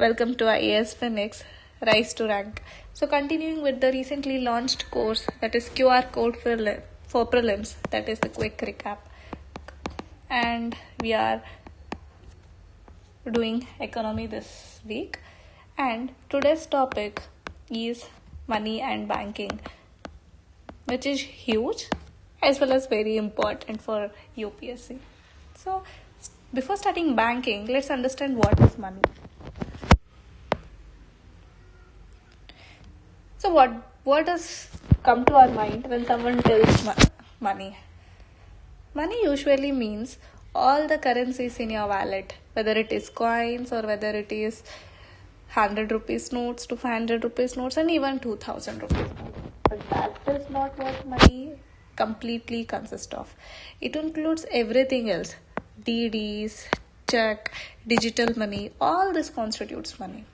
Welcome to IAS Phoenix Rise to Rank. So, continuing with the recently launched course that is QR code for prelims, that is the quick recap. And we are doing economy this week. And today's topic is money and banking, which is huge as well as very important for UPSC. So, before starting banking, let's understand what is money. So what does come to our mind when someone tells money? Money usually means all the currencies in your wallet, whether it is coins or whether it is 100 rupees notes to 500 rupees notes and even 2000 rupees notes. But that is not what money completely consists of. It includes everything else. DDs, check, digital money, all this constitutes money.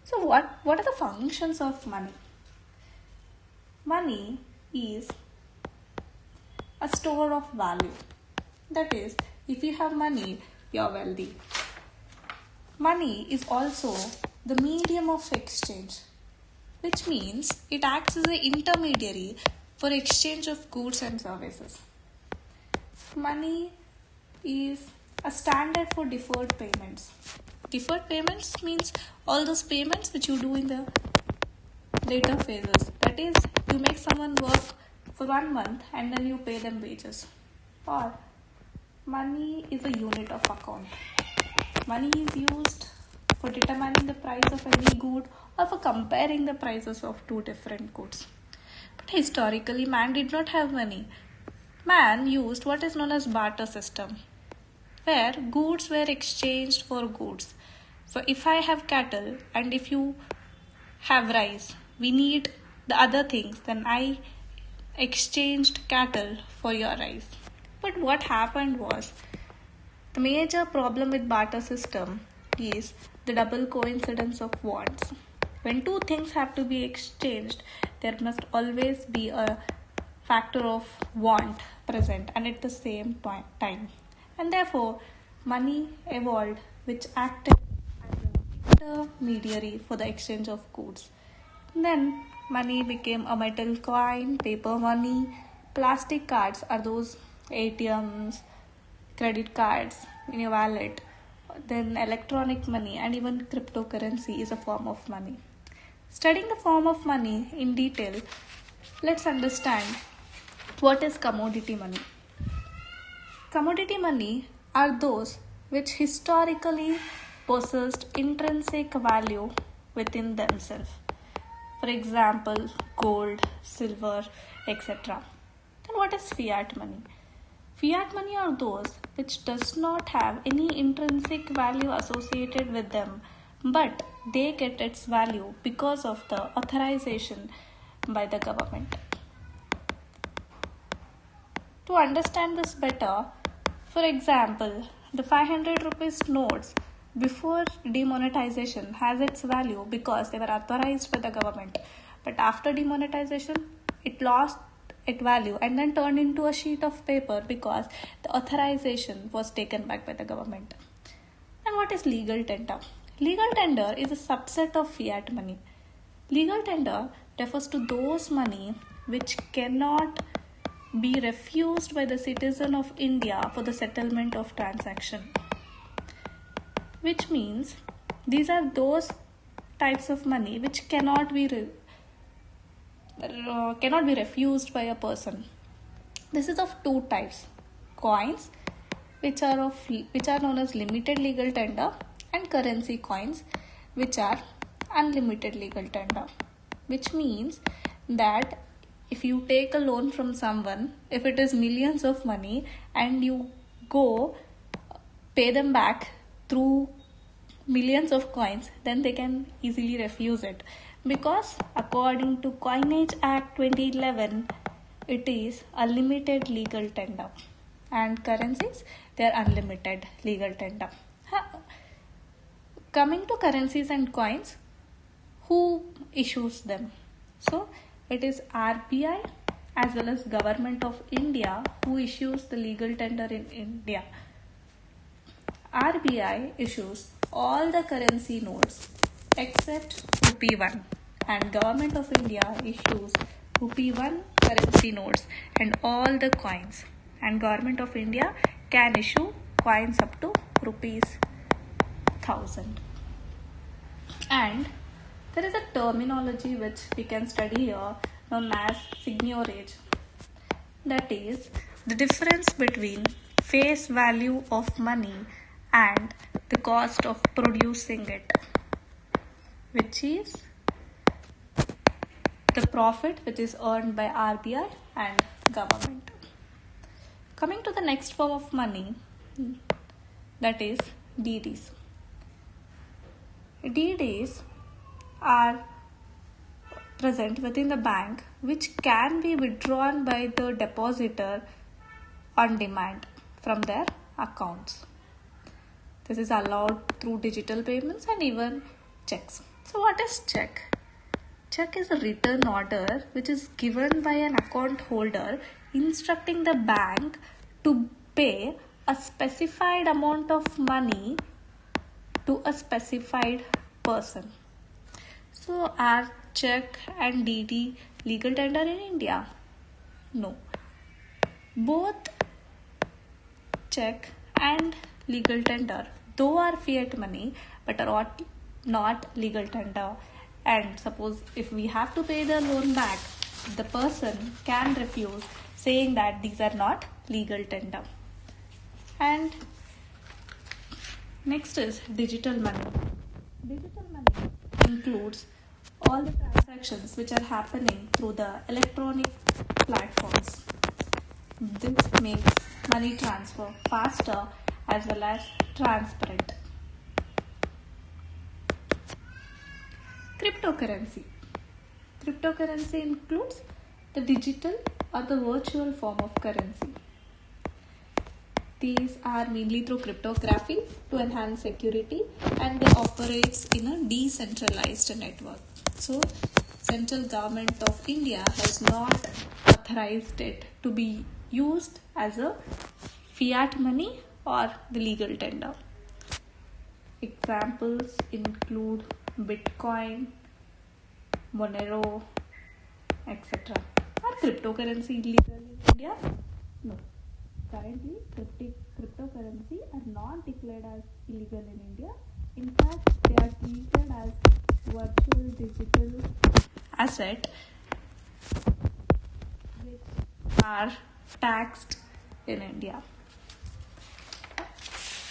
So what are the functions of money? Money is a store of value. That is, if you have money, you're wealthy. Money is also the medium of exchange, which means it acts as an intermediary for exchange of goods and services. Money is a standard for deferred payments. Deferred payments means all those payments which you do in the later phases. That is, you make someone work for 1 month and then you pay them wages. Or money is a unit of account. Money is used for determining the price of any good or for comparing the prices of two different goods. But historically, man did not have money. Man used what is known as barter system, where goods were exchanged for goods. So if I have cattle and if you have rice, we need the other things, then I exchanged cattle for your rice. But what happened was, the major problem with barter system is the double coincidence of wants. When two things have to be exchanged, there must always be a factor of want present and at the same time. And therefore, money evolved, which acted as an intermediary for the exchange of goods. Then money became a metal coin, paper money, plastic cards are those ATMs, credit cards in your wallet. Then electronic money and even cryptocurrency is a form of money. Studying the form of money in detail, let's understand what is commodity money. Commodity money are those which historically possessed intrinsic value within themselves. For example, gold, silver, etc. Then what is fiat money? Fiat money are those which does not have any intrinsic value associated with them, but they get its value because of the authorization by the government. To understand this better, for example, the 500 rupees notes before demonetization has its value because they were authorized by the government. But after demonetization, it lost its value and then turned into a sheet of paper because the authorization was taken back by the government. And what is legal tender? Legal tender is a subset of fiat money. Legal tender refers to those money which cannot be refused by the citizen of India for the settlement of transaction. Which means these are those types of money which cannot be refused by a person. This is of two types: coins, which are known as limited legal tender, and currency coins, which are unlimited legal tender. Which means that if you take a loan from someone, if it is millions of money and you go pay them back through millions of coins, then they can easily refuse it, because according to Coinage Act 2011, it is a limited legal tender, and currencies, they are unlimited legal tender. Coming to currencies and coins, who issues them? So it is RBI as well as Government of India who issues the legal tender in India. RBI issues all the currency notes except rupee 1, and Government of India issues rupee 1 currency notes and all the coins, and Government of India can issue coins up to rupees 1000. And there is a terminology which we can study here known as signiorage. That is the difference between face value of money and the cost of producing it, which is the profit which is earned by RBI and government. Coming to the next form of money, that is DDs. DDs are present within the bank which can be withdrawn by the depositor on demand from their accounts. This is allowed through digital payments and even checks. So what is check? Check is a written order which is given by an account holder instructing the bank to pay a specified amount of money to a specified person. So are check and DD legal tender in India? No. Both check and legal tender, though are fiat money, but are not legal tender. And suppose if we have to pay the loan back, the person can refuse, saying that these are not legal tender. And next is digital money. Digital money includes all the transactions which are happening through the electronic platforms. This makes money transfer faster as well as transparent. Cryptocurrency. Cryptocurrency includes the digital or the virtual form of currency. These are mainly through cryptography to enhance security, and they operates in a decentralized network. So, central government of India has not authorized it to be used as a fiat money or the legal tender. Examples include Bitcoin, Monero, etc. Are cryptocurrency illegal in India? No. Currently, cryptocurrency are not declared as illegal in India. In fact, they are treated as virtual digital asset which are taxed in India.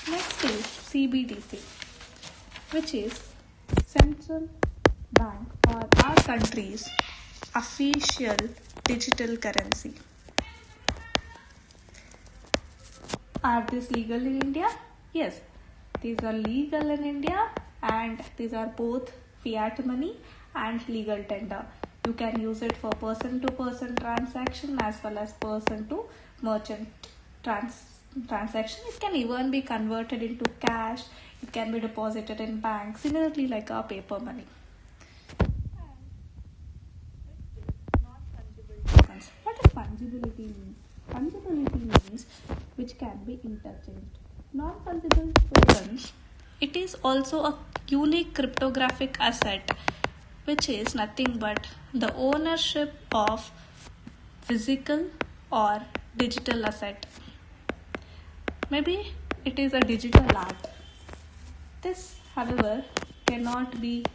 Next is CBDC, which is Central Bank or our country's official digital currency. Are these legal in India? Yes, these are legal in India, and these are both fiat money and legal tender. You can use it for person-to-person transaction as well as person-to-merchant transaction. It can even be converted into cash. It can be deposited in bank, similarly like our paper money. Non-fungible. What does fungibility mean? Fungibility means which can be interchanged. Non-fungible tokens, it is also a unique cryptographic asset which is nothing but the ownership of physical or digital asset. Maybe it is a digital art. This, however, cannot be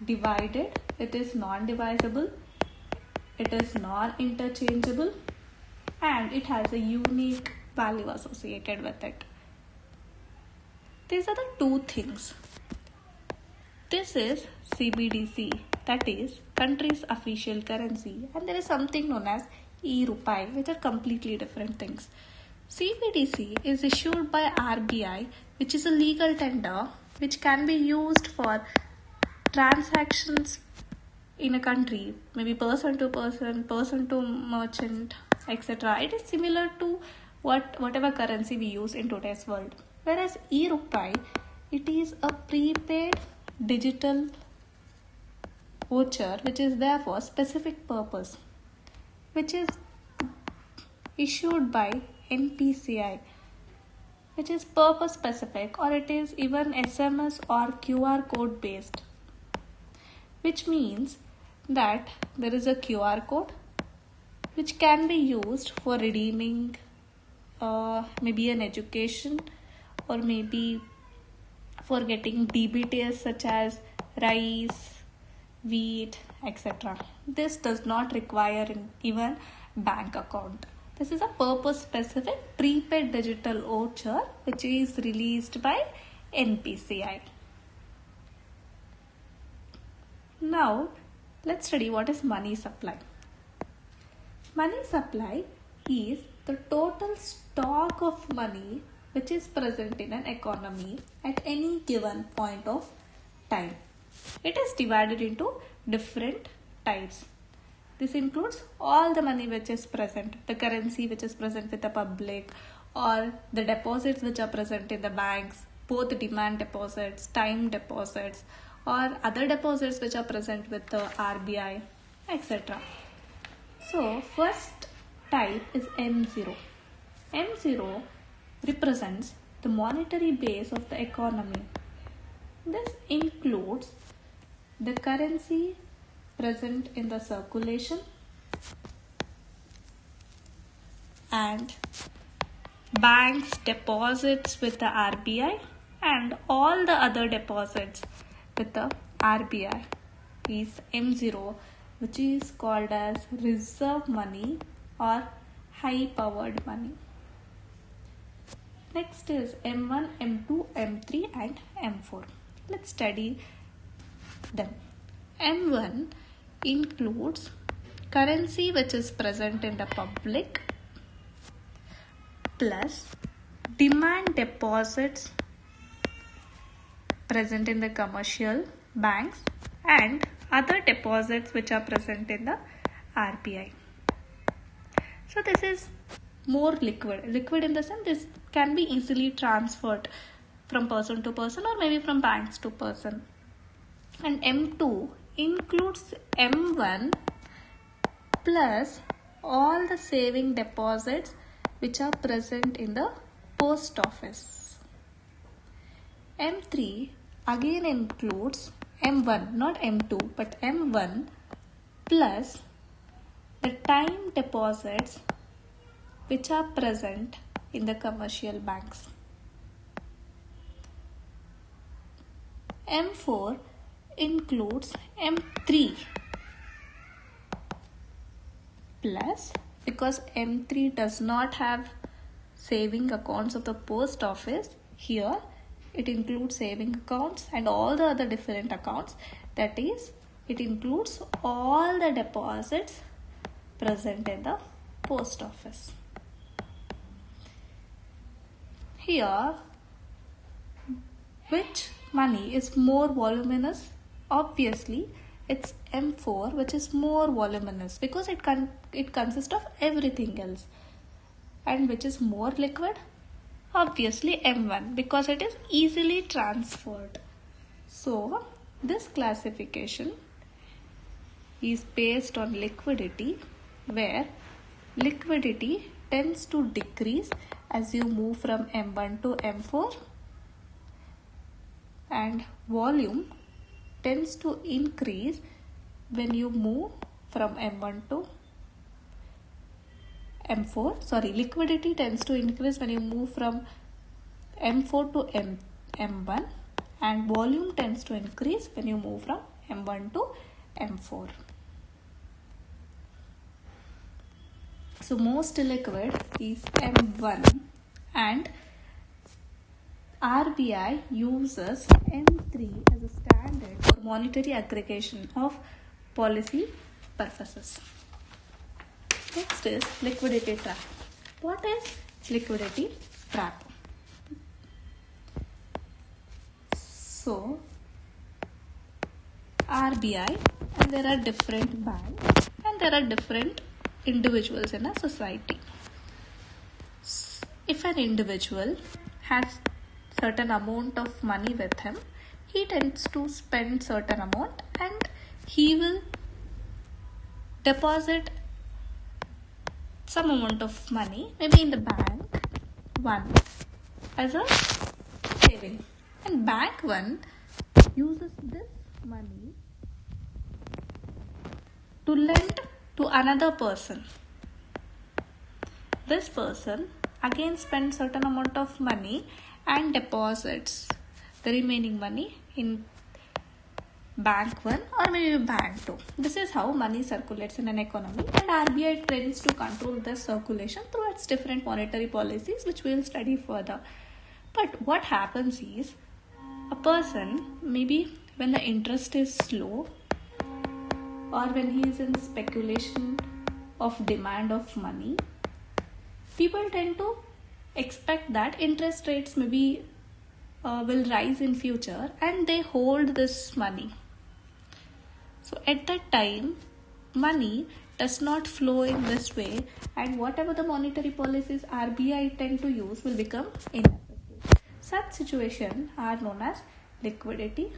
divided. It is non-divisible. It is non-interchangeable, and it has a unique value associated with it. These are the two things. This is CBDC, that is country's official currency, and there is something known as e-rupee, which are completely different things. CBDC is issued by RBI, which is a legal tender which can be used for transactions in a country, maybe person to person, person to merchant, etc. It is similar to whatever currency we use in today's world. Whereas e-rupee, it is a prepaid digital voucher which is there for specific purpose, which is issued by NPCI. which is purpose specific, or it is even SMS or QR code based, which means that there is a QR code which can be used for redeeming maybe an education, or maybe for getting DBTs such as rice, wheat, etc. This does not require an even bank account. This is a purpose specific prepaid digital voucher which is released by NPCI. Now let's study what is money supply. Money supply is the total stock of money which is present in an economy at any given point of time. It is divided into different types. This includes all the money which is present, the currency which is present with the public, or the deposits which are present in the banks, both demand deposits, time deposits, or other deposits which are present with the RBI, etc. So first type is M0. M0 represents the monetary base of the economy. This includes the currency present in the circulation and banks deposits with the RBI and all the other deposits with the RBI is M0, which is called as reserve money or high powered money. Next is M1, M2, M3 and M4. Let's study them. M1 includes currency which is present in the public plus demand deposits present in the commercial banks and other deposits which are present in the RBI. So this is more liquid. Liquid in the sense this can be easily transferred from person to person or maybe from banks to person. And M2 includes M1 plus all the saving deposits which are present in the post office. M3 again includes M1, not M2, but M1 plus the time deposits which are present in the commercial banks. M4 includes M3 plus, because M3 does not have saving accounts of the post office, here it includes saving accounts and all the other different accounts. That is, it includes all the deposits present in the post office. Here, which money is more voluminous? Obviously, it's M4, which is more voluminous because it consists of everything else. And which is more liquid? Obviously M1, because it is easily transferred. So this classification is based on liquidity, where liquidity tends to decrease as you move from M1 to M4 and volume tends to increase when you move from M1 to M4. Liquidity tends to increase when you move from M4 to M1 and volume tends to increase when you move from M1 to M4. So most liquid is M1 and RBI uses M3 as a standard for monetary aggregation of policy purposes. Next is liquidity trap. What is liquidity trap? So, RBI, and there are different banks and there are different individuals in a society. If an individual has certain amount of money with him, he tends to spend certain amount and he will deposit some amount of money, maybe in the bank, one. as a saving. And bank one uses this money to lend to another person. This person again spends certain amount of money and deposits the remaining money in bank one or maybe bank two. This is how money circulates in an economy, and RBI tends to control this circulation through its different monetary policies, which we will study further. But what happens is, a person, maybe when the interest is slow or when he is in speculation of demand of money, people tend to expect that interest rates maybe will rise in future, and they hold this money. So at that time, money does not flow in this way, and whatever the monetary policies RBI tend to use will become ineffective. Such situations are known as liquidity